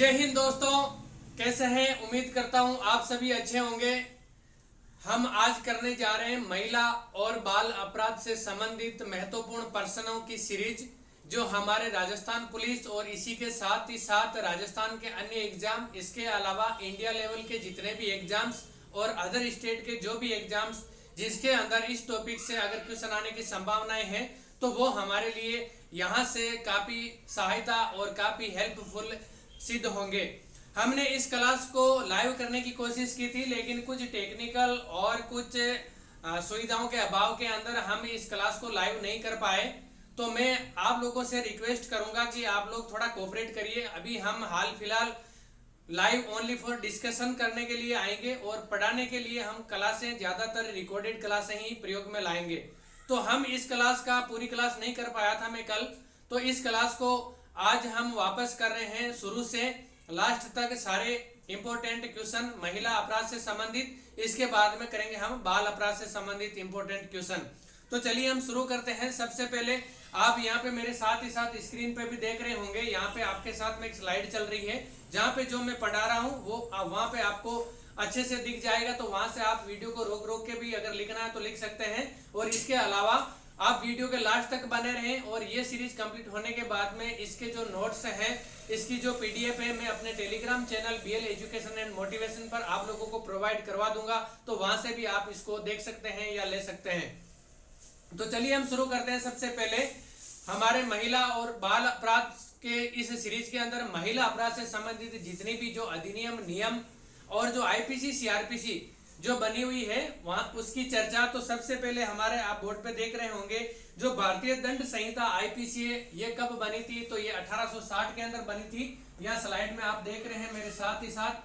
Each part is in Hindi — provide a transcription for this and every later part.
जय हिंद दोस्तों, कैसे हैं? उम्मीद करता हूं आप सभी अच्छे होंगे। हम आज करने जा रहे हैं महिला और बाल अपराध से संबंधित महत्वपूर्ण प्रश्नों की सीरीज, जो हमारे राजस्थान पुलिस और इसी के साथ ही साथ राजस्थान के अन्य एग्जाम, इसके अलावा इंडिया लेवल के जितने भी एग्जाम्स और अदर स्टेट के जो भी एग्जाम्स जिसके अंदर इस टॉपिक से अगर क्वेश्चन आने की संभावनाएं हैं, तो वो हमारे लिए यहाँ से काफी सहायता और काफी हेल्पफुल सिद्ध होंगे। हमने इस क्लास को लाइव करने की कोशिश की थी, लेकिन कुछ टेक्निकल और कुछ सुविधाओं के अभाव के अंदर हम इस क्लास को लाइव नहीं कर पाए। तो मैं आप लोगों से रिक्वेस्ट करूंगा कि आप लोग थोड़ा कोऑपरेट करिए। अभी हम हाल फिलहाल लाइव ओनली फॉर डिस्कशन करने के लिए आएंगे और पढ़ाने के लिए हम क्लासें ज्यादातर रिकॉर्डेड क्लासें ही प्रयोग में लाएंगे। तो हम इस क्लास का पूरी क्लास नहीं कर पाया था मैं कल, तो इस क्लास को आज हम वापस कर रहे हैं शुरू से लास्ट तक, सारे इंपॉर्टेंट क्वेश्चन महिला अपराध से संबंधित। इसके बाद में करेंगे हम बाल अपराध से संबंधित इंपॉर्टेंट क्वेश्चन। तो चलिए हम शुरू करते हैं। सबसे पहले आप यहाँ पे मेरे साथ ही साथ स्क्रीन पे भी देख रहे होंगे, यहाँ पे आपके साथ में एक स्लाइड चल रही है जहाँ पे जो मैं पढ़ा रहा हूँ वो वहाँ पे आपको अच्छे से दिख जाएगा। तो वहां से आप वीडियो को रोक रोक के भी अगर लिखना है तो लिख सकते हैं। और इसके अलावा आप वीडियो के लास्ट तक बने रहें, और ये सीरीज कंप्लीट होने के बाद में इसके जो नोट्स हैं, इसकी जो पीडीएफ है, मैं अपने Telegram channel BL education and motivation पर आप लोगों को प्रोवाइड करवा दूंगा। तो वहां से भी आप इसको देख सकते हैं या ले सकते हैं। तो चलिए हम शुरू करते हैं। सबसे पहले हमारे महिला और बाल अपराध के इस सीरीज के अंदर महिला अपराध से संबंधित जितनी भी जो अधिनियम, नियम और जो आईपीसी सीआरपीसी जो बनी हुई है वहां उसकी चर्चा। तो सबसे पहले हमारे आप बोर्ड पे देख रहे होंगे जो भारतीय दंड संहिता आईपीसी है, ये कब बनी थी? तो ये 1860 के अंदर बनी थी। यहाँ स्लाइड में आप देख रहे हैं मेरे साथ ही साथ,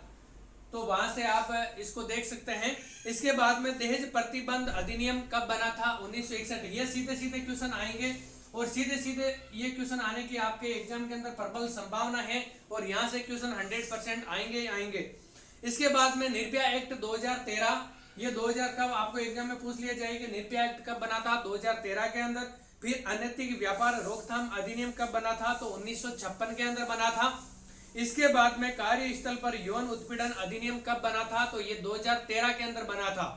तो वहां से आप इसको देख सकते हैं। इसके बाद में दहेज प्रतिबंध अधिनियम कब बना था? 1961। ये सीधे सीधे क्वेश्चन आएंगे और सीधे सीधे ये क्वेश्चन आने की आपके एग्जाम के अंदर प्रबल संभावना है, और यहाँ से क्वेश्चन 100% आएंगे। इसके बाद में निर्भया एक्ट 2013, ये 2000 कब आपको एग्जाम में पूछ लिया जाएगा, निर्भया एक्ट कब बना था? 2013 के अंदर। फिर अनैतिक व्यापार रोकथाम अधिनियम कब बना था? तो 1956 के अंदर बना था। इसके बाद में कार्यस्थल पर यौन उत्पीड़न अधिनियम कब बना था? तो ये 2013 के अंदर बना था।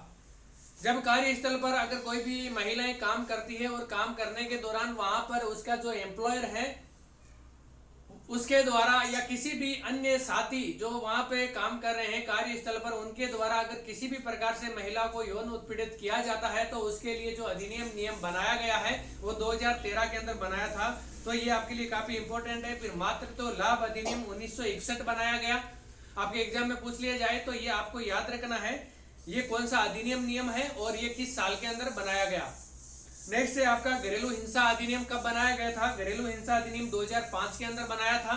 जब कार्यस्थल पर अगर कोई भी महिलाएं काम करती है और काम करने के दौरान वहां पर उसका जो एम्प्लॉयर है उसके द्वारा या किसी भी अन्य साथी जो वहां पे काम कर रहे हैं कार्यस्थल पर, उनके द्वारा अगर किसी भी प्रकार से महिला को यौन उत्पीड़ित किया जाता है, तो उसके लिए जो अधिनियम नियम बनाया गया है वो 2013 के अंदर बनाया था। तो ये आपके लिए काफी इंपॉर्टेंट है। फिर मातृत्व लाभ अधिनियम 1961 बनाया गया। आपके एग्जाम में पूछ लिया जाए तो ये आपको याद रखना है ये कौन सा अधिनियम नियम है और ये किस साल के अंदर बनाया गया। नेक्स्ट है आपका घरेलू हिंसा अधिनियम कब बनाया गया था? घरेलू हिंसा अधिनियम 2005 के अंदर बनाया था।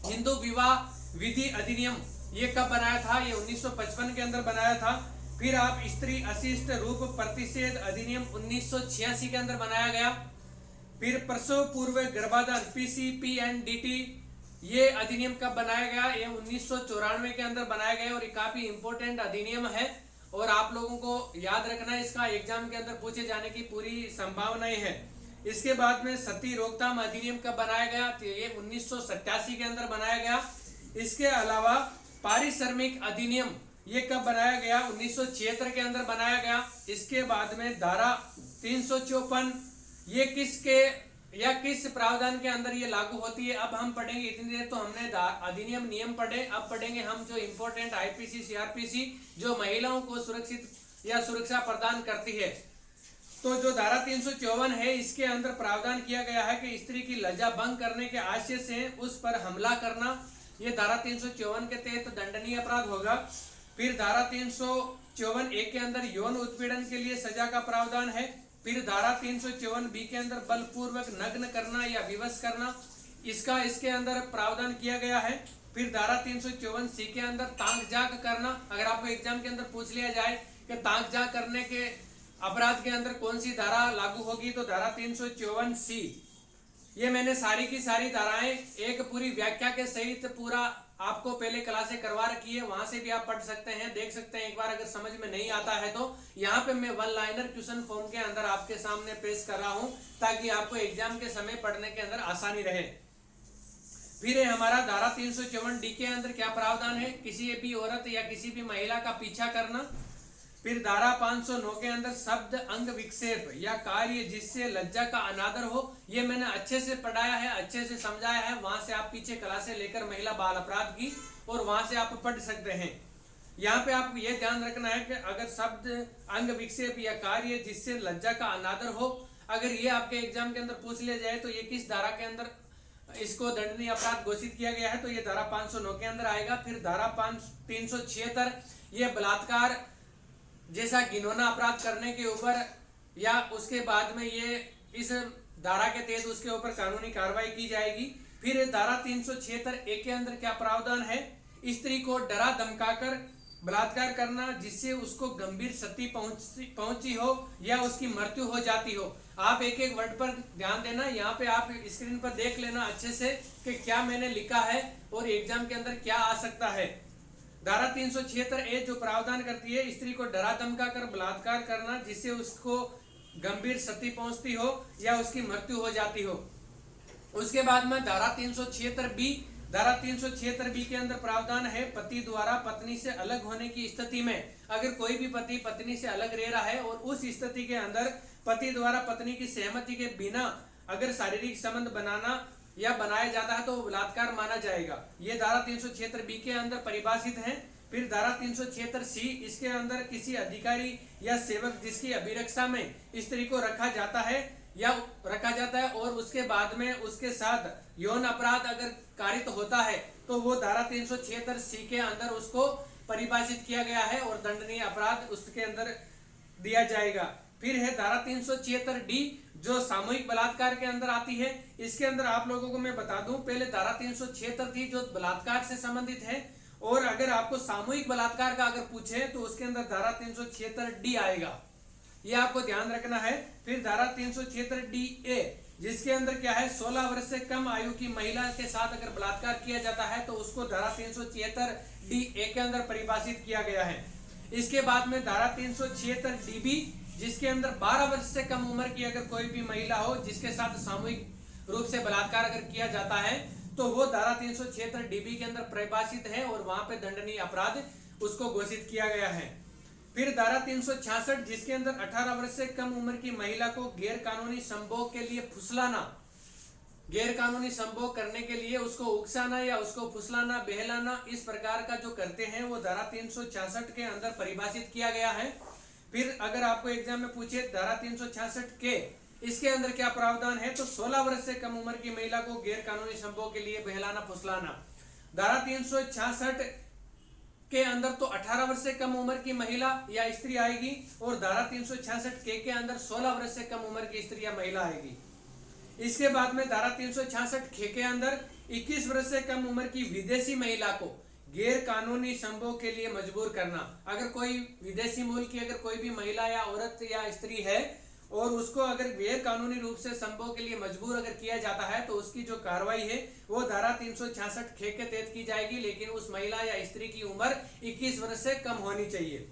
हिंदू विवाह विधि अधिनियम ये कब बनाया था? ये 1955 के अंदर बनाया था। फिर आप स्त्री अशिष्ट रूप प्रतिषेध अधिनियम 1986 के अंदर बनाया गया। फिर प्रसव पूर्व गर्भाधान पीसीपीएनडीटी ये अधिनियम कब बनाया गया? ये 1994 के अंदर बनाया गया, और ये काफी इंपॉर्टेंट अधिनियम है और आप लोगों को याद रखना है, इसका एग्जाम के अंदर पूछे जाने की पूरी संभावनाएं है। इसके बाद में सती रोकथाम अधिनियम कब बनाया गया? तो ये 1987 के अंदर बनाया गया। इसके अलावा पारिश्रमिक अधिनियम ये कब बनाया गया? 1976 के अंदर बनाया गया। इसके बाद में धारा 354 ये किसके या किस प्रावधान के अंदर ये लागू होती है? अब हम पढ़ेंगे, इतनी देर तो हमने अधिनियम नियम पढ़े, अब पढ़ेंगे हम जो इंपॉर्टेंट आईपीसी सीआरपीसी जो महिलाओं को सुरक्षित या सुरक्षा प्रदान करती है। तो जो धारा 354 है इसके अंदर प्रावधान किया गया है कि स्त्री की लज्जा भंग करने के आशय से उस पर हमला करना, ये धारा 354 के तहत दंडनीय अपराध होगा। फिर धारा 354(1) के अंदर यौन उत्पीड़न के लिए सजा का प्रावधान है। फिर धारा 354(b) के अंदर बलपूर्वक नग्न करना या विवश करना, इसके अंदर प्रावधान किया गया है। फिर धारा 354(c) के अंदर ताक झांक करना, अगर आपको एग्जाम के अंदर पूछ लिया जाए कि ताक झांक करने के अपराध के अंदर कौन सी धारा लागू होगी, तो धारा 354(c). ये मैंने सारी की सारी धाराएं एक पूरी व्याख्या के सहित पूरा आपको पहले क्लासें करवा रखी है, वहां से भी आप पढ़ सकते हैं, देख सकते हैं एक बार। अगर समझ में नहीं आता है तो यहाँ पे मैं वन लाइनर क्वेश्चन फॉर्म के अंदर आपके सामने पेश कर रहा हूं, ताकि आपको एग्जाम के समय पढ़ने के अंदर आसानी रहे। फिर है हमारा धारा 354D के अंदर क्या प्रावधान है, किसी भी औरत या किसी भी महिला का पीछा करना। फिर धारा 509 के अंदर शब्द अंग विक्षेप या कार्य जिससे लज्जा का अनादर हो, ये मैंने अच्छे से पढ़ाया है, अच्छे से समझाया है, वहां से आप पीछे क्लासें लेकर महिला बाल अपराध की, और वहां से आप पढ़ सकते हैं। यहाँ पे आपको ये ध्यान रखना है कि अगर शब्द अंग विक्षेप या कार्य जिससे लज्जा का अनादर हो, अगर ये आपके एग्जाम के अंदर पूछ लिया जाए तो ये किस धारा के अंदर इसको दंडनीय अपराध घोषित किया गया है, तो ये धारा 509 के अंदर आएगा। फिर धारा 376 ये बलात्कार जैसा घिनौना अपराध करने के ऊपर या उसके बाद में ये इस धारा के तहत उसके ऊपर कानूनी कार्रवाई की जाएगी। फिर धारा 376 ए के अंदर क्या प्रावधान है, स्त्री को डरा धमकाकर बलात्कार करना जिससे उसको गंभीर क्षति पहुंची हो या उसकी मृत्यु हो जाती हो। आप एक एक वर्ड पर ध्यान देना, यहाँ पे आप स्क्रीन पर देख लेना अच्छे से कि क्या मैंने लिखा है और एग्जाम के अंदर क्या आ सकता है। धारा 376 ए जो प्रावधान करती है, स्त्री को डरा धमका कर बलात्कार करना जिससे उसको गंभीर क्षति पहुंचती हो या उसकी मृत्यु हो जाती हो। उसके बाद में धारा 376 बी, धारा 376 बी के अंदर प्रावधान है पति द्वारा पत्नी से अलग होने की स्थिति में, अगर कोई भी पति पत्नी से अलग रह रहा है और उस स्थिति के अंदर पति द्वारा पत्नी की सहमति के बिना अगर शारीरिक संबंध बनाना या बनाया जाता है तो बलात्कार माना जाएगा। ये धारा 376 बी के अंदर परिभाषित है। फिर धारा 376 सी, इसके अंदर किसी अधिकारी या सेवक जिसकी अभिरक्षा में स्त्री को रखा जाता है और उसके बाद में उसके साथ यौन अपराध अगर कारित होता है तो वो धारा 376 सी के अंदर उसको परिभाषित किया गया है और दंडनीय अपराध उसके अंदर दिया जाएगा। फिर है धारा 376 डी जो सामूहिक बलात्कार के अंदर आती है। इसके अंदर आप लोगों को मैं बता दूं, पहले धारा 376 थी जो बलात्कार से संबंधित है, और अगर आपको सामूहिक बलात्कार का अगर पूछे तो उसके अंदर धारा 376 डी आएगा, ये आपको ध्यान रखना है। फिर धारा 376 डी ए जिसके अंदर क्या है, 16 वर्ष से कम आयु की महिला के साथ अगर बलात्कार किया जाता है तो उसको धारा 376 डी ए के अंदर परिभाषित किया गया है। इसके बाद में धारा 376 डी बी जिसके अंदर 12 वर्ष से कम उम्र की अगर कोई भी महिला हो जिसके साथ सामूहिक रूप से बलात्कार अगर किया जाता है तो वो धारा 376 डीबी के अंदर परिभाषित है और वहां पे दंडनीय अपराध उसको घोषित किया गया है। फिर धारा 366 जिसके अंदर 18 वर्ष से कम उम्र की महिला को गैर कानूनी संभोग के लिए फुसलाना, गैर कानूनी संभोग करने के लिए उसको उकसाना या उसको फुसलाना बहलाना इस प्रकार का जो करते हैं वो धारा 366 के अंदर परिभाषित किया गया है। फिर अगर आपको एग्जाम में पूछे धारा 366 के इसके अंदर क्या प्रावधान है, तो 16 वर्ष से कम उम्र की महिला को गैर कानूनी संभोग के लिए बहलाना फुसलाना। धारा 366 के अंदर तो 18 वर्ष से कम उम्र की महिला या स्त्री आएगी और धारा 366 के अंदर 16 वर्ष से कम उम्र की स्त्री या महिला आएगी। इसके बाद में धारा 366 के अंदर 21 वर्ष से कम उम्र की विदेशी महिला को गैर कानूनी संभोग के लिए मजबूर करना। अगर कोई विदेशी मूल की अगर कोई भी महिला या औरत या स्त्री है और उसको अगर गैर कानूनी रूप से संभोग के लिए मजबूर अगर किया जाता है तो उसकी जो कार्रवाई है वो धारा 366 के तहत की जाएगी, लेकिन उस महिला या स्त्री की उम्र 21 वर्ष से कम होनी चाहिए।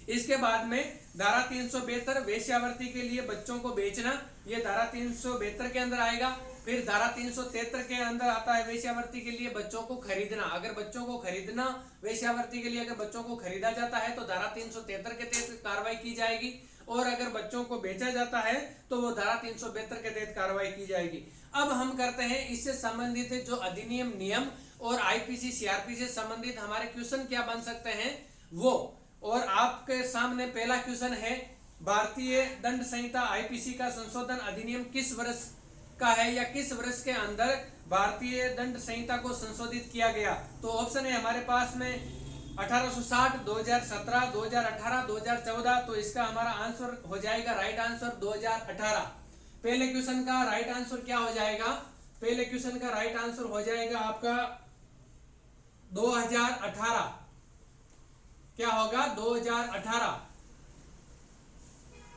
इसके बाद में धारा 372 वेश्यावृत्ति के लिए बच्चों को बेचना, ये धारा 372 के अंदर आएगा। फिर धारा 373 के अंदर आता है वेश्यावृत्ति के लिए बच्चों को खरीदना। अगर बच्चों को खरीदना वेश्यावृत्ति के लिए अगर बच्चों को खरीदा जाता है तो धारा 373 के तहत कार्रवाई की जाएगी, और अगर बच्चों को बेचा जाता है तो वो धारा 372 के तहत कार्रवाई की जाएगी। अब हम करते हैं इससे संबंधित जो अधिनियम नियम और आईपीसी सीआरपी से संबंधित हमारे क्वेश्चन क्या बन सकते हैं वो, और आपके सामने पहला क्वेश्चन है भारतीय दंड संहिता आईपीसी का संशोधन अधिनियम किस वर्ष का है या किस वर्ष के अंदर भारतीय दंड संहिता को संशोधित किया गया। तो ऑप्शन है हमारे पास में 1860, 2017, 2018, 2014। तो इसका हमारा आंसर हो जाएगा राइट आंसर 2018। पहले क्वेश्चन का राइट आंसर क्या हो जाएगा, पहले क्वेश्चन का राइट आंसर हो जाएगा आपका 2018। क्या होगा 2018।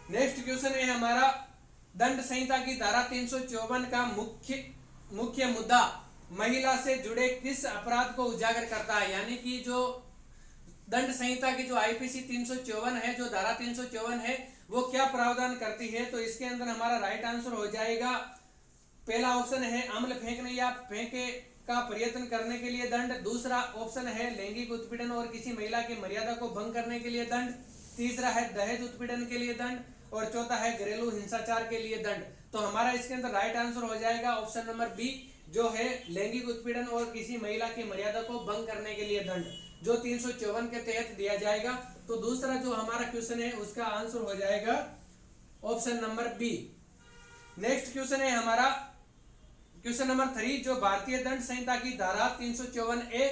नेक्स्ट क्वेश्चन है हमारा दंड संहिता की धारा 354 का मुख्य मुद्दा महिला से जुड़े किस अपराध को उजागर करता है। यानी कि जो दंड संहिता की जो आईपीसी 354 है, जो धारा 354 है, वो क्या प्रावधान करती है। तो इसके अंदर हमारा राइट आंसर हो जाएगा पहला ऑप्शन है अम्ल फेंकने या फेंके का प्रयत्न करने के लिए दंड। दूसरा ऑप्शन है लैंगिक उत्पीड़न और किसी महिला की मर्यादा को भंग करने के लिए दंड। तीसरा है दहेज उत्पीड़न के लिए दंड और चौथा है घरेलू हिंसाचार के लिए दंड। तो हमारा इसके अंदर राइट आंसर हो जाएगा ऑप्शन नंबर बी, जो है लैंगिक उत्पीड़न और किसी महिला की मर्यादा को भंग करने के लिए दंड, जो 354 के तहत दिया जाएगा। तो दूसरा जो हमारा क्वेश्चन है उसका आंसर हो जाएगा option number B. Next question है हमारा क्वेश्चन नंबर 3, जो भारतीय दंड संहिता की धारा 354A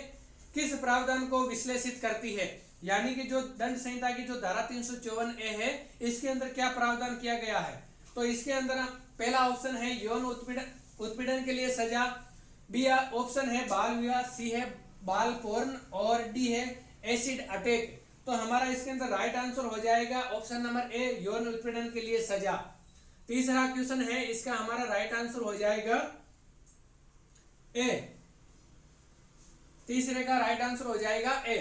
किस प्रावधान को विश्लेषित करती है। यानी कि जो दंड संहिता की जो धारा 354A है इसके अंदर क्या प्रावधान किया गया है। तो इसके अंदर पहला ऑप्शन है यौन उत्पीड़न के लिए सजा, बी ऑप्शन है बाल विवाह, सी है बाल पोर्न और डी है एसिड अटैक। तो हमारा इसके अंदर राइट आंसर हो जाएगा ऑप्शन नंबर ए, यौन उत्पीड़न के लिए सजा। तीसरा क्वेश्चन है इसका हमारा राइट आंसर हो जाएगा ए, तीसरे का राइट आंसर हो जाएगा ए।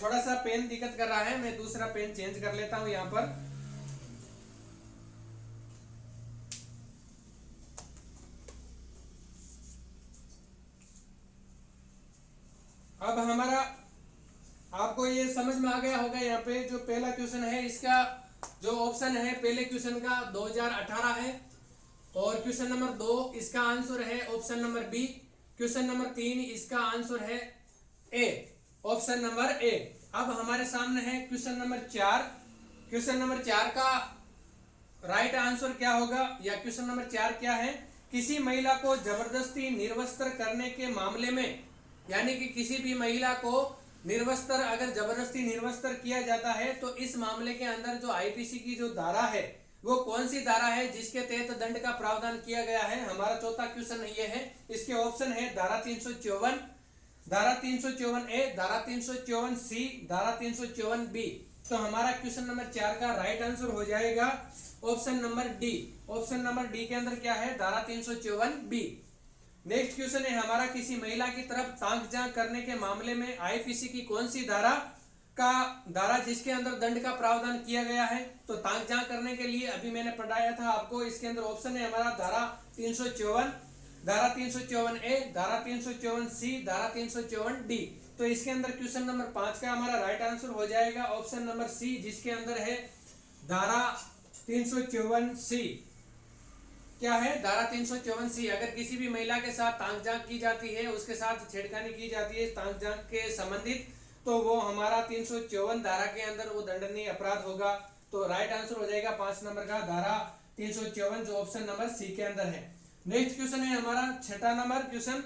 थोड़ा सा पेन दिक्कत कर रहा है, मैं दूसरा पेन चेंज कर लेता हूं यहां पर। अब हमारा आपको ये समझ में आ गया होगा, यहाँ पे जो पहला क्वेश्चन है इसका जो ऑप्शन है पहले क्वेश्चन का 2018 है और क्वेश्चन नंबर 2 इसका आंसर है option number B. Question number 3 इसका आंसर है ए, ऑप्शन नंबर ए। अब हमारे सामने है क्वेश्चन नंबर 4। क्वेश्चन नंबर 4 का राइट आंसर क्या होगा, या क्वेश्चन नंबर 4 क्या है, किसी महिला को जबरदस्ती निर्वस्त्र करने के मामले में, यानी कि किसी भी महिला को निर्वस्त्र अगर जबरदस्ती निर्वस्त्र किया जाता है तो इस मामले के अंदर जो आईपीसी की जो धारा है वो कौन सी धारा है जिसके तहत दंड का प्रावधान किया गया है। हमारा चौथा क्वेश्चन ये है, इसके ऑप्शन है धारा 354, धारा 354A, धारा 354C, धारा 354B। तो हमारा क्वेश्चन नंबर 4 का राइट आंसर हो जाएगा option number D. Option number D के अंदर क्या है, धारा 354B। नेक्स्ट क्वेश्चन है हमारा, किसी महिला की तरफ ताक-झांक करने के मामले में आईपीसी की कौन सी धारा जिसके अंदर दंड का प्रावधान किया गया है। तो ताक-झांक करने के लिए अभी मैंने पढ़ाया था आपको, इसके अंदर ऑप्शन है हमारा धारा 354, धारा 354A, धारा 354C, धारा 354D। तो इसके अंदर क्वेश्चन नंबर 5 का हमारा राइट आंसर हो जाएगा ऑप्शन नंबर सी, जिसके अंदर है धारा 354C। क्या है, धारा 354C। अगर किसी भी महिला के साथ ताक-झांक की जाती है, उसके साथ छेड़खानी की जाती है ताक-झांक के संबंधित, तो वो हमारा 354 धारा के अंदर वो दंडनीय अपराध होगा। तो राइट आंसर हो जाएगा 5 नंबर का धारा 354, जो ऑप्शन नंबर सी के अंदर है। नेक्स्ट क्वेश्चन है हमारा 6 नंबर क्वेश्चन,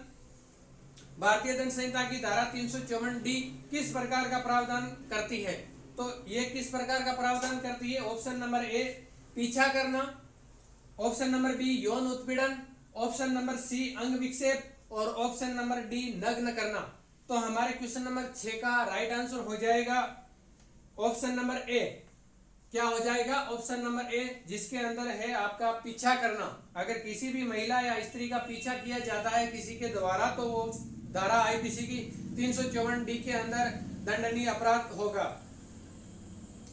भारतीय दंड संहिता की धारा 354D किस प्रकार का प्रावधान करती है। तो ये किस प्रकार का प्रावधान करती है, ऑप्शन नंबर ए पीछा करना, ऑप्शन नंबर बी यौन उत्पीड़न, ऑप्शन नंबर सी अंग विक्षेप और ऑप्शन नंबर डी नग्न करना। तो हमारे क्वेश्चन नंबर 6 का राइट आंसर हो जाएगा ऑप्शन नंबर ए। क्या हो जाएगा, ऑप्शन नंबर ए, जिसके अंदर है आपका पीछा करना। अगर किसी भी महिला या स्त्री का पीछा किया जाता है किसी के द्वारा, तो वो धारा आईपीसी की 354D के अंदर दंडनीय अपराध होगा।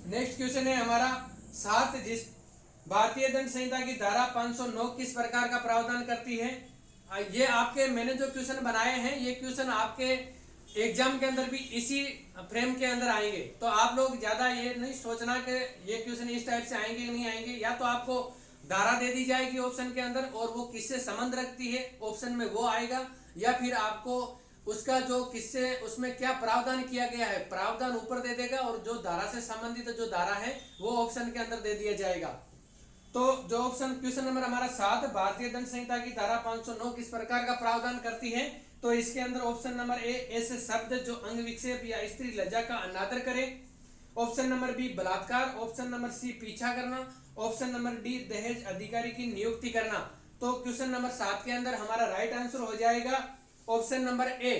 नेक्स्ट क्वेश्चन है हमारा 7, जिस भारतीय दंड संहिता की धारा 509 किस प्रकार का प्रावधान करती है। ये आपके मैंने जो क्वेश्चन बनाए हैं ये क्वेश्चन आपके एग्जाम के अंदर भी इसी फ्रेम के अंदर आएंगे। तो आप लोग ज्यादा ये नहीं सोचना कि ये क्वेश्चन इस टाइप से आएंगे नहीं आएंगे, या तो आपको धारा दे दी जाएगी ऑप्शन के अंदर और वो किससे संबंध रखती है ऑप्शन में वो आएगा, या फिर आपको उसका जो किससे उसमें क्या प्रावधान किया गया है प्रावधान ऊपर दे देगा और जो धारा से संबंधित जो धारा है वो ऑप्शन के अंदर दे दिया जाएगा। तो जो ऑप्शन क्वेश्चन नंबर हमारा 7, भारतीय दंड संहिता की धारा 509 किस प्रकार का प्रावधान करती है। तो इसके अंदर ऑप्शन नंबर ए ऐसे शब्द जो अंग विक्षेप या स्त्री लज्जा का अनादर करे, ऑप्शन नंबर बी बलात्कार, ऑप्शन नंबर सी पीछा करना, ऑप्शन नंबर डी दहेज अधिकारी की नियुक्ति करना। तो क्वेश्चन नंबर 7 के अंदर हमारा राइट आंसर हो जाएगा ऑप्शन नंबर ए,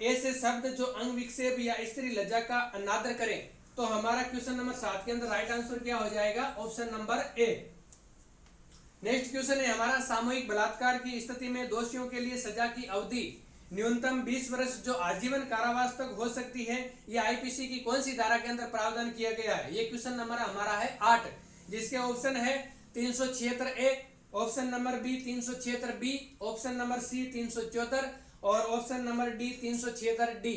ऐसे शब्द जो अंग विक्षेप या स्त्री लज्जा का अनादर करें। तो हमारा क्वेश्चन नंबर 7 के अंदर राइट आंसर क्या हो जाएगा, option number A. Next question है हमारा, सामूहिक बलात्कार की स्थिति में दोषियों के लिए सजा की अवधि न्यूनतम 20 वर्ष जो आजीवन कारावास तक हो सकती है, ये आईपीसी की कौन सी धारा के अंदर प्रावधान किया गया है। ये क्वेश्चन नंबर हमारा है 8, जिसके ऑप्शन है 376A, option number B 376 B, option number C 374 और ऑप्शन नंबर डी 376 डी।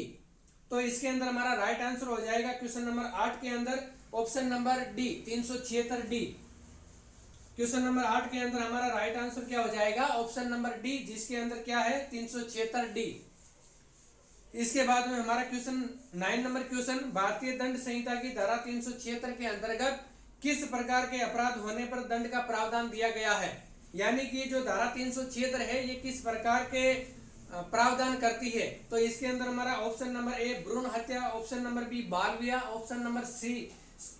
तो इसके अंदर हमारा राइट आंसर हो जाएगा क्वेश्चन नंबर 8 के अंदर option number D 376 D. Question number 8 के अंदर हमारा राइट आंसर क्या हो जाएगा? ऑप्शन नंबर डी, जिसके अंदर क्या है 376 डी। इसके बाद में हमारा क्वेश्चन 9 नंबर क्वेश्चन, भारतीय दंड संहिता की धारा 376 के अंतर्गत किस प्रकार के अपराध होने पर दंड का प्रावधान दिया गया है? यानी कि जो धारा 376 है ये किस प्रकार के प्रावधान करती है? तो इसके अंदर हमारा ऑप्शन नंबर ए भ्रूण हत्या, ऑप्शन नंबर बी बाल विवाह, ऑप्शन नंबर सी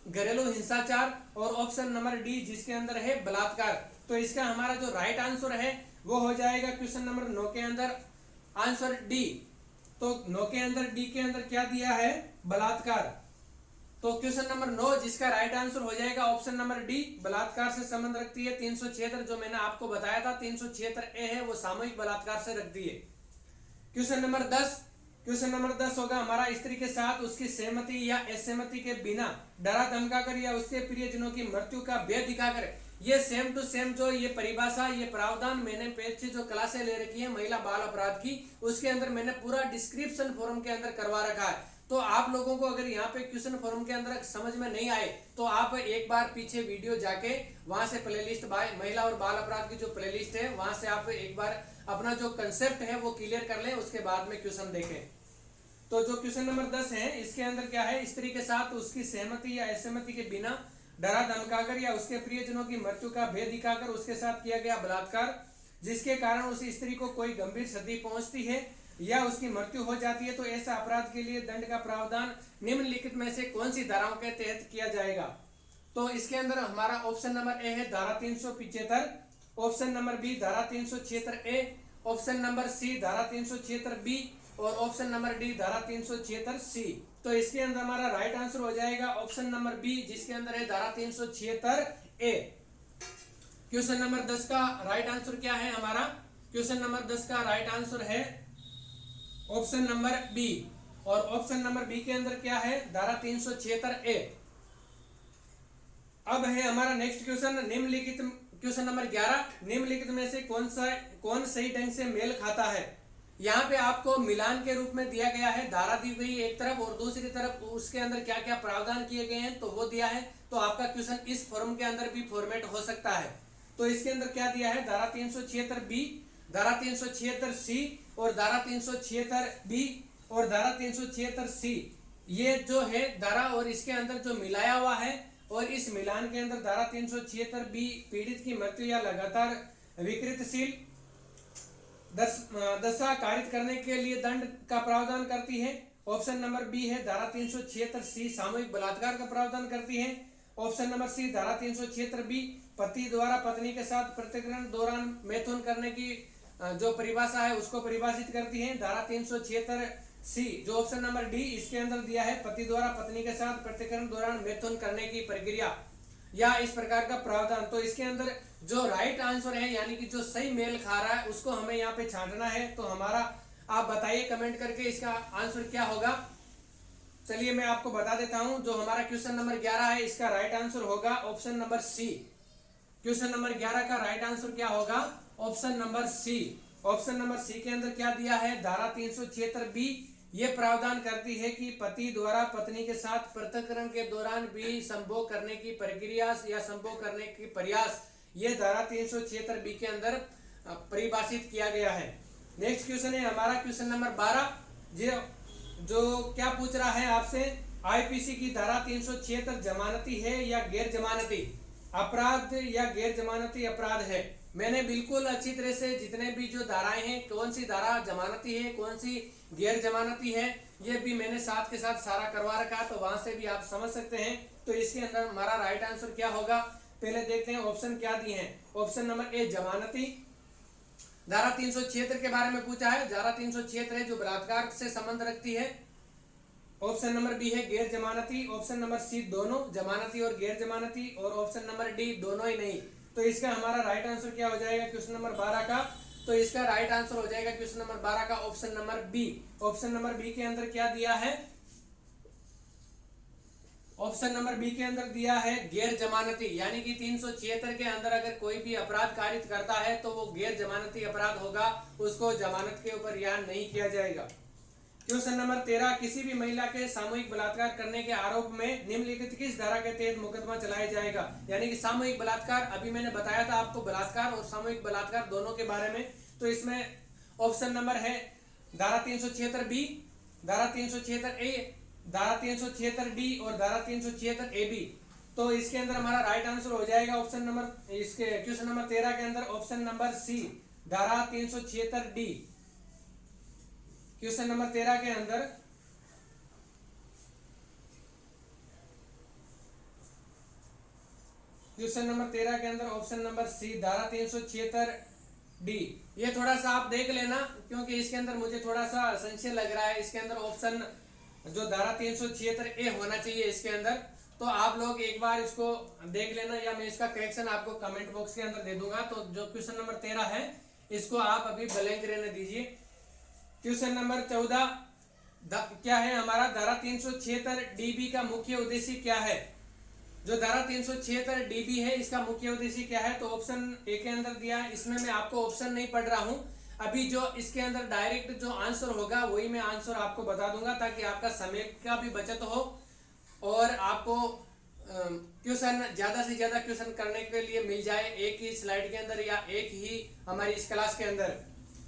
घरेलू हिंसाचार और ऑप्शन नंबर डी जिसके अंदर है बलात्कार। तो इसका हमारा जो राइट आंसर है वो हो जाएगा क्वेश्चन नंबर 9 के अंदर आंसर डी। तो 9 के अंदर डी के अंदर क्या दिया है? बलात्कार। तो क्वेश्चन नंबर 9 जिसका राइट आंसर हो जाएगा ऑप्शन नंबर डी, बलात्कार से संबंध रखती है। 376 जो मैंने आपको बताया था 376 ए है वो सामूहिक बलात्कार से रखती है। क्वेश्चन नंबर 10, क्वेश्चन नंबर 10 होगा हमारा स्त्री के साथ उसकी सहमति या असहमति के बिना डरा धमकाकर या उसके प्रियजनों की मृत्यु का भय दिखाकर। ये सेम टू सेम जो ये परिभाषा, ये प्रावधान मैंने पीछे जो क्लासें ले रखी है महिला बाल अपराध की, उसके अंदर मैंने पूरा डिस्क्रिप्शन फॉर्म के अंदर करवा रखा है। तो आप लोगों को अगर यहाँ पे क्वेश्चन फॉर्म के अंदर समझ में नहीं आए तो आप एक बार पीछे वीडियो जाके वहां से प्लेलिस्ट महिला और बाल अपराध की जो प्लेलिस्ट है वहां से आप एक बार अपना जो कंसेप्ट है वो क्लियर कर लें, उसके बाद में क्वेश्चन देखें। तो जो क्वेश्चन नंबर 10 है इसके अंदर क्या है? स्त्री के साथ उसकी सहमति या असहमति के बिना डरा धमकाकर या उसके प्रियजनों की मृत्यु का भय दिखाकर उसके साथ किया गया बलात्कार, जिसके कारण उस स्त्री को कोई गंभीर क्षति पहुंचती है या उसकी मृत्यु हो जाती है, तो ऐसा अपराध के लिए दंड का प्रावधान निम्नलिखित में से कौन सी धाराओं के तहत किया जाएगा? तो इसके अंदर हमारा ऑप्शन नंबर ए है धारा 375, ऑप्शन नंबर बी धारा 376 ए, ऑप्शन नंबर सी धारा 376 बी और ऑप्शन नंबर डी धारा 376 सी। तो इसके अंदर हमारा राइट आंसर हो जाएगा ऑप्शन नंबर बी जिसके अंदर है धारा 376 ए। क्वेश्चन नंबर 10 का राइट आंसर क्या है हमारा? क्वेश्चन नंबर 10 का राइट आंसर है ऑप्शन नंबर बी और ऑप्शन नंबर बी के अंदर क्या है? धारा 376 ए। अब है हमारा नेक्स्ट क्वेश्चन, निम्नलिखित क्वेश्चन नंबर 11, निम्नलिखित में से कौन सही ढंग से मेल खाता है? यहाँ पे आपको मिलान के रूप में दिया गया है, धारा दी गई एक तरफ और दूसरी तरफ उसके अंदर क्या क्या प्रावधान किए गए हैं तो वो दिया है। तो आपका क्वेश्चन इस फॉर्म के अंदर भी फॉर्मेट हो सकता है। तो इसके अंदर क्या दिया है? धारा 376 बी, धारा 376 सी और धारा 376 बी और धारा 376 सी। ये जो है धारा और इसके अंदर जो मिलाया हुआ है और इस मिलान के अंदर धारा 376 बी पीड़ित की मृत्यु या लगातार विकृतशील दशा कारित करने के लिए दंड का प्रावधान करती है। ऑप्शन नंबर बी है धारा 376 सी सामूहिक बलात्कार का प्रावधान करती है। ऑप्शन नंबर सी धारा 376 बी पति द्वारा पत्नी के साथ पृथक्करण दौरान मैथुन करने की जो परिभाषा है उसको परिभाषित करती है। धारा 376 सी जो ऑप्शन नंबर डी इसके अंदर दिया है पति द्वारा पत्नी के साथ पृथक्करण दौरान मैथुन करने की प्रक्रिया या इस प्रकार का प्रावधान। तो इसके अंदर जो राइट आंसर है यानी कि जो सही मेल खा रहा है उसको हमें यहाँ पे छांटना है। तो हमारा आप बताइए कमेंट करके इसका आंसर क्या होगा। चलिए मैं आपको बता देता हूं, जो हमारा क्वेश्चन नंबर 11 है इसका राइट आंसर होगा option number C. Question number 11 का राइट आंसर क्या होगा? Option number C. Option number C के अंदर क्या दिया है? धारा 376 बी ये प्रावधान करती है कि पति द्वारा पत्नी के साथ पृथक्करण के दौरान भी संभोग करने की प्रक्रिया या संभोग करने की प्रयास ये धारा 376 बी के अंदर परिभाषित किया गया है। नेक्स्ट क्वेश्चन है हमारा क्वेश्चन नंबर 12 जो क्या पूछ रहा है आपसे, आईपीसी की धारा 376 जमानती है या गैर जमानती अपराध या गैर जमानती अपराध है? मैंने बिल्कुल अच्छी तरह से जितने भी जो धाराएं हैं कौन सी धारा जमानती है कौन सी गैर जमानती है ये भी मैंने साथ के साथ सारा करवा रखा है, तो वहां से भी आप समझ सकते हैं। तो इसके अंदर हमारा राइट आंसर क्या होगा पहले देखते हैं। ऑप्शन क्या दिए हैं? ऑप्शन नंबर ए जमानती, धारा 376 के बारे में पूछा है, धारा 376 है जो बलात्कार से संबंध रखती है। ऑप्शन नंबर बी है गैर जमानती, ऑप्शन नंबर सी दोनों जमानती और गैर जमानती और ऑप्शन नंबर डी दोनों ही नहीं। तो इसका हमारा राइट आंसर क्या हो जाएगा क्वेश्चन नंबर 12 का? तो इसका राइट आंसर हो जाएगा क्वेश्चन नंबर 12 का option number B. Option number B के अंदर क्या दिया है? ऑप्शन नंबर बी के अंदर दिया है गैर जमानती, यानी कि 376 के अंदर अगर कोई भी अपराध कारित करता है तो वो गैर जमानती अपराध होगा, उसको जमानत के ऊपर रिहा नहीं किया जाएगा। क्वेश्चन नंबर 13, किसी भी महिला के सामूहिक बलात्कार करने के आरोप में निम्नलिखित किस धारा के तहत मुकदमा चलाया जाएगा? यानी कि सामूहिक बलात्कार, अभी मैंने बताया था आपको बलात्कार और सामूहिक बलात्कार दोनों के बारे में, तो इसमें ऑप्शन नंबर है धारा 376 बी, धारा 376 ए, धारा 376 डी और धारा 376 ए बी। तो इसके अंदर हमारा राइट आंसर हो जाएगा ऑप्शन नंबर, इसके क्वेश्चन नंबर 13 के अंदर ऑप्शन नंबर सी, धारा 376 डी। क्वेश्चन नंबर 13 के अंदर ऑप्शन नंबर सी, धारा 376 डी। ये थोड़ा सा आप देख लेना, क्योंकि इसके अंदर मुझे थोड़ा सा संशय लग रहा है। इसके अंदर ऑप्शन जो धारा 376 ए होना चाहिए इसके अंदर, तो आप लोग एक बार इसको देख लेना, या मैं इसका करेक्शन आपको कमेंट बॉक्स के अंदर दे दूंगा। तो जो क्वेश्चन नंबर 13 है इसको आप अभी ब्लैंक रहने दीजिए। क्वेश्चन नंबर 14 क्या है हमारा, धारा 376 डीबी का मुख्य उद्देश्य क्या है? जो धारा 376 डीबी है इसका मुख्य उद्देश्य क्या है? तो ऑप्शन ए के अंदर दिया है, इसमें मैं आपको ऑप्शन नहीं पढ़ रहा हूं अभी, जो इसके अंदर डायरेक्ट जो आंसर होगा वही मैं आंसर आपको बता दूंगा, ताकि आपका समय का भी बचत हो और आपको क्वेश्चन ज्यादा से ज्यादा क्वेश्चन करने के लिए मिल जाए एक ही स्लाइड के अंदर या एक ही हमारी इस क्लास के अंदर।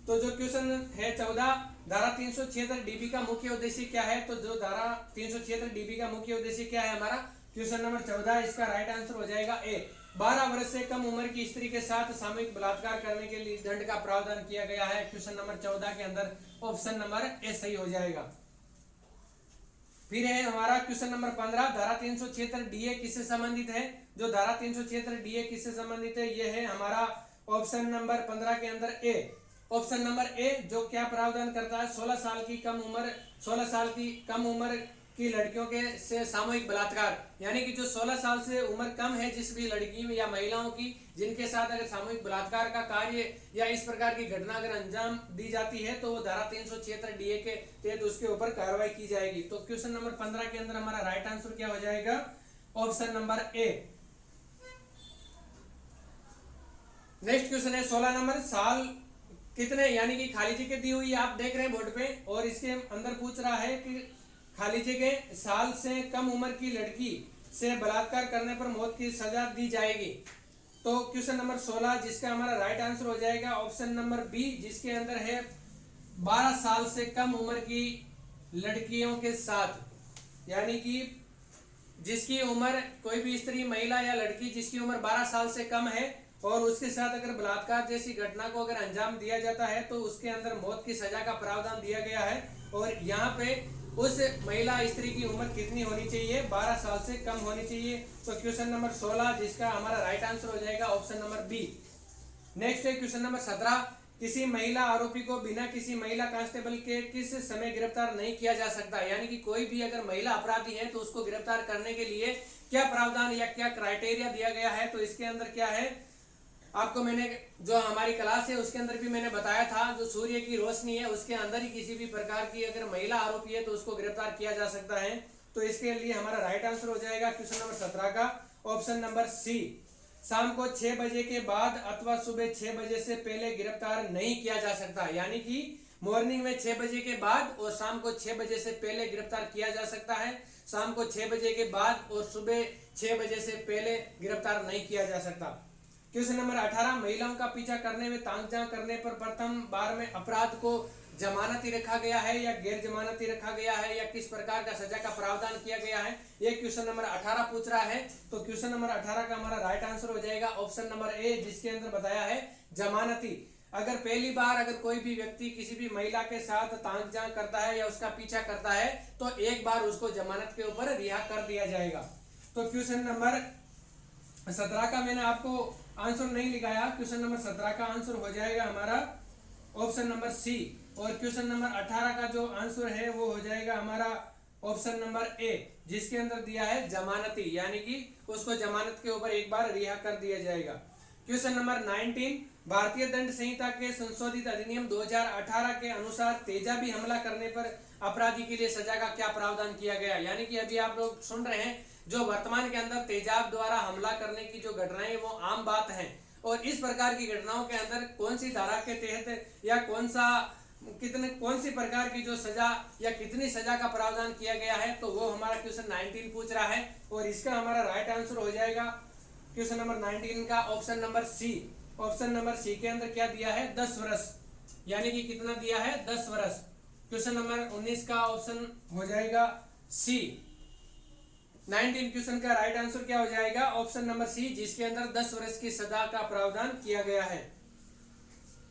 तो जो क्वेश्चन है 14, धारा 376 डीबी का मुख्य उद्देश्य क्या है? तो जो धारा 376 डीबी का मुख्य उद्देश्य क्या है हमारा, क्वेश्चन नंबर 14, इसका राइट आंसर हो जाएगा ए, 12 वर्ष से कम उम्र की स्त्री के साथ सामूहिक बलात्कार करने के लिए दंड का प्रावधान किया गया है। क्वेश्चन नंबर 14 के अंदर ऑप्शन नंबर ए सही हो जाएगा। फिर है हमारा क्वेश्चन नंबर 15, धारा 376 डीए किससे संबंधित है? जो धारा 376 डीए किससे संबंधित है, ये है हमारा ऑप्शन नंबर 15 के अंदर ए। ऑप्शन नंबर ए जो क्या प्रावधान करता है, 16 साल की कम उम्र की लड़कियों के से सामूहिक बलात्कार, यानी कि जो 16 साल से उम्र कम है जिस भी लड़की या महिलाओं की जिनके साथ अगर सामूहिक बलात्कार का कार्य या इस प्रकार की घटना अगर अंजाम दी जाती है तो वो धारा 376 डीए के तहत उसके ऊपर कार्रवाई की जाएगी। तो क्वेश्चन नंबर 15 के अंदर हमारा राइट आंसर क्या हो जाएगा, option number A. Next question है 16 नंबर, साल कितने, यानी कि खाली जगह दी हुई आप देख रहे हैं बोर्ड पे, और इसके अंदर पूछ रहा है कि खाली जगह साल से कम उम्र की लड़की से बलात्कार करने पर मौत की सजा दी जाएगी। तो क्वेश्चन नंबर 16 जिसका हमारा राइट आंसर हो जाएगा ऑप्शन नंबर बी, जिसके अंदर है 12 साल से कम उम्र की लड़कियों के साथ, यानी कि जिसकी उम्र कोई भी स्त्री, महिला या लड़की जिसकी उम्र 12 साल से कम है और उसके साथ अगर बलात्कार जैसी घटना को अगर अंजाम दिया जाता है तो उसके अंदर मौत की सजा का प्रावधान दिया गया है। और यहाँ पे उस महिला स्त्री की उम्र कितनी होनी चाहिए, 12 साल से कम होनी चाहिए। तो क्वेश्चन नंबर 16 जिसका हमारा राइट आंसर हो जाएगा ऑप्शन नंबर बी। नेक्स्ट है क्वेश्चन नंबर 17, किसी महिला आरोपी को बिना किसी महिला कांस्टेबल के किस समय गिरफ्तार नहीं किया जा सकता, यानी कि कोई भी अगर महिला अपराधी है तो उसको गिरफ्तार करने के लिए क्या प्रावधान या क्या क्राइटेरिया दिया गया है। तो इसके अंदर क्या है, आपको मैंने जो हमारी क्लास है उसके अंदर भी मैंने बताया था, जो सूर्य की रोशनी है उसके अंदर ही किसी भी प्रकार की अगर महिला आरोपी है तो उसको गिरफ्तार किया जा सकता है। तो इसके लिए हमारा राइट आंसर हो जाएगा क्वेश्चन नंबर 17 का ऑप्शन नंबर सी, शाम को 6 बजे के बाद अथवा सुबह 6 बजे से पहले गिरफ्तार नहीं किया जा सकता, यानी कि मॉर्निंग में 6 बजे के बाद और शाम को 6 बजे से पहले गिरफ्तार किया जा सकता है। शाम को 6 बजे के बाद और सुबह 6 बजे से पहले गिरफ्तार नहीं किया जा सकता। क्वेश्चन नंबर 18, महिलाओं का पीछा करने में तांगझां करने पर प्रथम बार में अपराध को जमानती रखा गया है या गैर जमानती रखा गया है या किस प्रकार का सजा का प्रावधान किया गया है, ये क्वेश्चन नंबर 18 पूछ रहा है। तो क्वेश्चन नंबर 18 का हमारा राइट आंसर हो जाएगा ऑप्शन नंबर ए, जिसके अंदर बताया है जमानती। अगर पहली बार अगर कोई भी व्यक्ति किसी भी महिला के साथ तांगझां करता है या उसका पीछा करता है तो एक बार उसको जमानत के ऊपर रिहा कर दिया जाएगा। तो क्वेश्चन नंबर 17 का मैंने आपको आंसर नहीं लिखाया, क्वेश्चन नंबर 17 का आंसर हो जाएगा हमारा ऑप्शन नंबर सी, और क्वेश्चन नंबर 18 का जो आंसर है वो हो जाएगा हमारा ऑप्शन नंबर ए, जिसके अंदर दिया है जमानती, यानी कि उसको जमानत के ऊपर एक बार रिहा कर दिया जाएगा। क्वेश्चन नंबर 19, भारतीय दंड संहिता के संशोधित अधिनियम 2018 के अनुसार तेजाबी हमला करने पर अपराधी के लिए सजा का क्या प्रावधान किया गया, यानी कि अभी आप लोग सुन रहे हैं जो वर्तमान के अंदर तेजाब द्वारा हमला करने की जो घटनाएं वो आम बात है, और इस प्रकार की घटनाओं के अंदर कौन सी धारा के तहत या कौन सी प्रकार की जो सजा या कितनी सजा का प्रावधान किया गया है, तो वो हमारा क्वेश्चन 19 पूछ रहा है। और इसका हमारा राइट आंसर हो जाएगा क्वेश्चन नंबर 19 का option number C. Option number C के अंदर क्या दिया है, 10 वर्ष, यानी कि कितना दिया है, 10 वर्ष। क्वेश्चन नंबर 19 का ऑप्शन हो जाएगा सी। 19 क्वेश्चन का राइट आंसर क्या हो जाएगा, ऑप्शन नंबर सी, जिसके अंदर 10 वर्ष की सजा का प्रावधान किया गया है।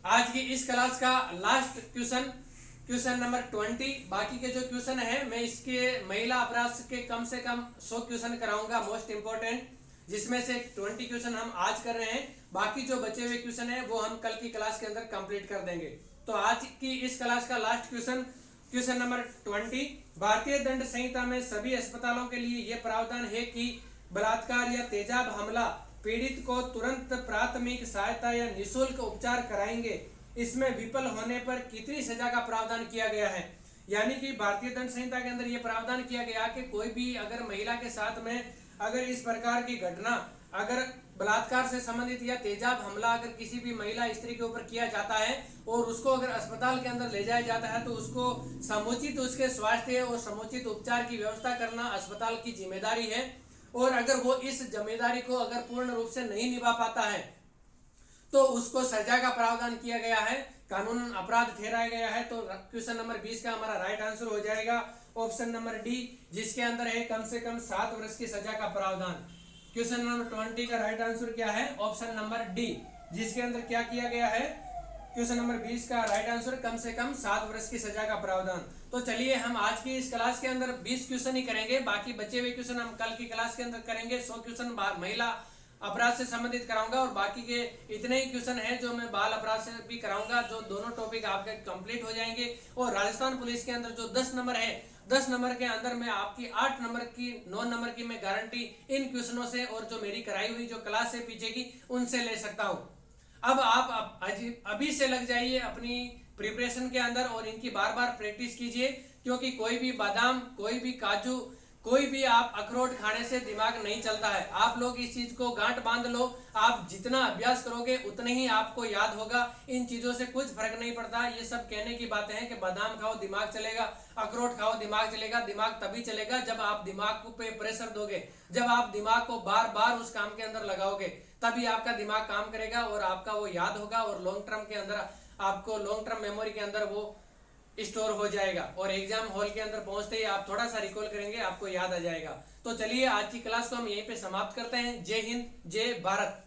आज की इस क्लास का लास्ट क्वेश्चन नंबर 20। बाकी के जो क्वेश्चन है मैं इसके महिला अपराध के कम से कम 100 क्वेश्चन कराऊंगा मोस्ट इंपोर्टेंट, जिसमें से 20 क्वेश्चन हम आज कर रहे हैं। बाकी जो बचे हुए क्वेश्चन है वो हम कल की क्लास के अंदर कंप्लीट कर देंगे। तो आज की इस क्लास का लास्ट क्वेश्चन नंबर 20। भारतीय दंड संहिता में सभी अस्पतालों के लिए यह प्रावधान है कि बलात्कार या तेजाब हमला पीड़ित को तुरंत प्राथमिक सहायता या निःशुल्क उपचार कराएंगे। इसमें विफल होने पर कितनी सजा का प्रावधान किया गया है। यानी कि भारतीय दंड संहिता के अंदर यह प्रावधान किया गया कि कोई भी अगर महिला के साथ में अगर इस प्रकार की घटना अगर बलात्कार से संबंधित या तेजाब हमला अगर किसी भी महिला स्त्री के ऊपर किया जाता है और उसको अगर अस्पताल के अंदर ले जाया जाता है, तो उसको समुचित उसके स्वास्थ्य और समुचित उपचार की व्यवस्था करना अस्पताल की जिम्मेदारी है। और अगर वो इस जिम्मेदारी को अगर पूर्ण रूप से नहीं निभा पाता है तो उसको सजा का प्रावधान किया गया है, कानून अपराध ठहराया गया है। तो क्वेश्चन नंबर 20 का हमारा राइट आंसर हो जाएगा ऑप्शन नंबर डी, जिसके अंदर है कम से कम 7 वर्ष की सजा का प्रावधान। क्वेश्चन नंबर 20 का राइट आंसर क्या है, ऑप्शन नंबर डी, जिसके अंदर क्या किया गया है, क्वेश्चन नंबर 20 का राइट आंसर कम से कम 7 वर्ष की सजा का प्रावधान। तो चलिए हम आज की इस क्लास के अंदर 20 क्वेश्चन ही करेंगे, बाकी बचे हुए क्वेश्चन हम कल की क्लास के अंदर करेंगे। 100 क्वेश्चन महिला अपराध से संबंधित कराऊंगा और बाकी के इतने ही क्वेश्चन हैं जो मैं बाल अपराध से भी कराऊंगा, जो दोनों टॉपिक आपके कंप्लीट हो जाएंगे। और राजस्थान पुलिस के अंदर जो 10 नंबर है, 10 नंबर के अंदर में आपकी 8 नंबर की 9 नंबर की मैं गारंटी इन क्वेश्चनों से और जो मेरी कराई हुई जो क्लास है पीछे की उनसे ले सकता हूं। अब आप अभी से लग जाइए अपनी प्रिपरेशन के अंदर और इनकी बार बार प्रैक्टिस कीजिए, क्योंकि कोई भी बादाम, कोई भी काजू, कोई भी आप अखरोट खाने से दिमाग नहीं चलता है। आप लोग इस चीज को गांठ बांध लो, आप जितना अभ्यास करोगे उतने ही आपको याद होगा। इन चीजों से कुछ फर्क नहीं पड़ता। ये सब कहने की बातें हैं कि बादाम खाओ दिमाग चलेगा, अखरोट खाओ दिमाग चलेगा। दिमाग तभी चलेगा जब आप दिमाग को पे प्रेशर दोगे, जब आप दिमाग को बार बार उस काम के अंदर लगाओगे, तभी आपका दिमाग काम करेगा और आपका वो याद होगा और लॉन्ग टर्म के अंदर आपको लॉन्ग टर्म मेमोरी के अंदर वो स्टोर हो जाएगा और एग्जाम हॉल के अंदर पहुंचते ही आप थोड़ा सा रिकॉल करेंगे, आपको याद आ जाएगा। तो चलिए आज की क्लास को हम यहीं पे समाप्त करते हैं। जय हिंद, जय भारत।